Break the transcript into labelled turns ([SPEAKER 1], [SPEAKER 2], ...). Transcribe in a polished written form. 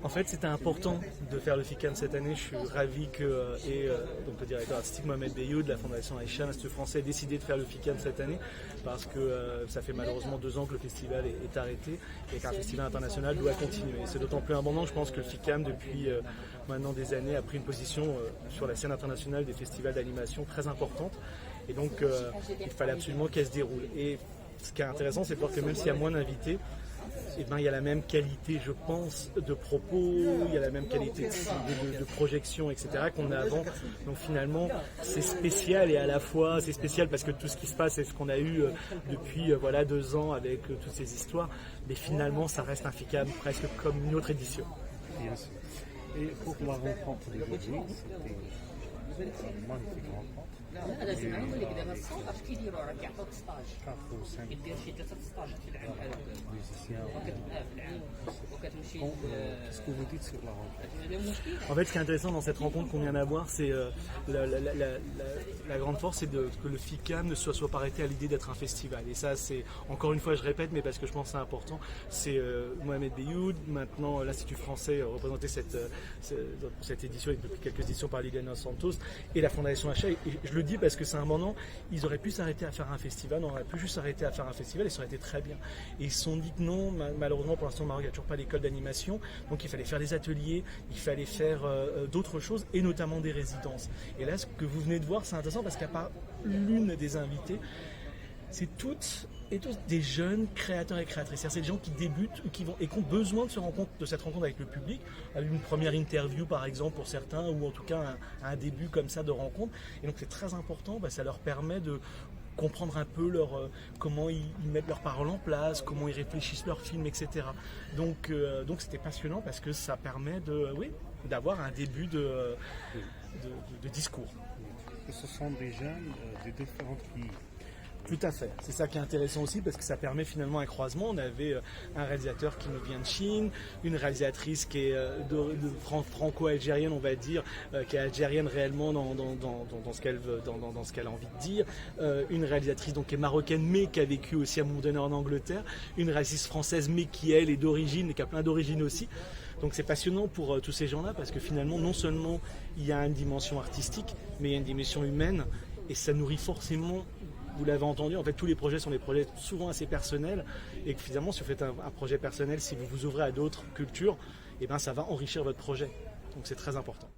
[SPEAKER 1] En fait, c'était important de faire le FICAM cette année. Je suis ravi que donc le directeur artistique Mohamed Beyou de la Fondation Aïcha, l'Institut français, ait décidé de faire le FICAM cette année parce que ça fait malheureusement 2 ans que le festival est arrêté et qu'un festival international doit continuer. Et c'est d'autant plus important, je pense, que le FICAM, depuis maintenant des années, a pris une position sur la scène internationale des festivals d'animation très importante. Et donc, il fallait absolument qu'elle se déroule. Et ce qui est intéressant, c'est de voir que même s'il y a moins d'invités, eh ben, il y a la même qualité, je pense, de propos, il y a la même qualité de projection, etc. qu'on a avant. Donc finalement, c'est spécial et à la fois, c'est spécial parce que tout ce qui se passe, c'est ce qu'on a eu depuis 2 ans avec toutes ces histoires. Mais finalement, ça reste un FICAM presque comme une autre édition.
[SPEAKER 2] Bien sûr. Et pour la rencontre d'aujourd'hui, c'était une magnifique rencontre.
[SPEAKER 3] هذا سمعوا اللي قدام الصوت كيديروا راه كيعطوك ستاج
[SPEAKER 2] 4 ou 5
[SPEAKER 3] كدير شي 3 ستاجات في العام بحال هكا
[SPEAKER 2] musiciens.
[SPEAKER 3] في العام وكتمشي
[SPEAKER 2] Qu'est-ce que vous dites sur la rencontre?
[SPEAKER 3] المشكل
[SPEAKER 1] En fait, ce qui est intéressant dans cette rencontre qu'on vient d'avoir, c'est la grande force, c'est que le FICAM ne soit pas arrêté à l'idée d'être un festival. Et ça, c'est, encore une fois, je répète, mais parce que je pense que c'est important, c'est Mohamed Beyou, maintenant l'Institut français représenté pour cette édition et depuis quelques éditions par Liliana Santos, et la Fondation Aïcha. Et je le dis parce que c'est un moment, ils auraient pu s'arrêter à faire un festival, on aurait pu juste s'arrêter à faire un festival et ça aurait été très bien. Et ils se sont dit que non, malheureusement pour l'instant au Maroc il n'y a toujours pas d'école d'animation, donc il fallait faire des ateliers, il fallait faire d'autres choses et notamment des résidences. Et là ce que vous venez de voir c'est intéressant parce qu'à part l'une des invitées, c'est toutes et tous des jeunes créateurs et créatrices. C'est des gens qui débutent ou qui ont besoin de cette rencontre avec le public, une première interview par exemple pour certains, ou en tout cas un début comme ça de rencontre. Et donc c'est très important, ça leur permet de comprendre un peu comment ils mettent leurs paroles en place, comment ils réfléchissent leurs films, etc. Donc c'était passionnant parce que ça permet d'avoir un début de discours.
[SPEAKER 2] Et ce sont des jeunes de différents pays.
[SPEAKER 1] Tout à fait. C'est ça qui est intéressant aussi parce que ça permet finalement un croisement. On avait un réalisateur qui nous vient de Chine, une réalisatrice qui est franco-algérienne, on va dire, qui est algérienne réellement dans ce qu'elle a envie de dire, une réalisatrice donc qui est marocaine mais qui a vécu aussi à un moment donné en Angleterre, une réalisatrice française mais qui elle est d'origine et qui a plein d'origines aussi. Donc c'est passionnant pour tous ces gens-là parce que finalement non seulement il y a une dimension artistique mais il y a une dimension humaine et ça nourrit forcément. Vous l'avez entendu, en fait tous les projets sont des projets souvent assez personnels et que finalement si vous faites un projet personnel, si vous vous ouvrez à d'autres cultures, ça va enrichir votre projet. Donc c'est très important.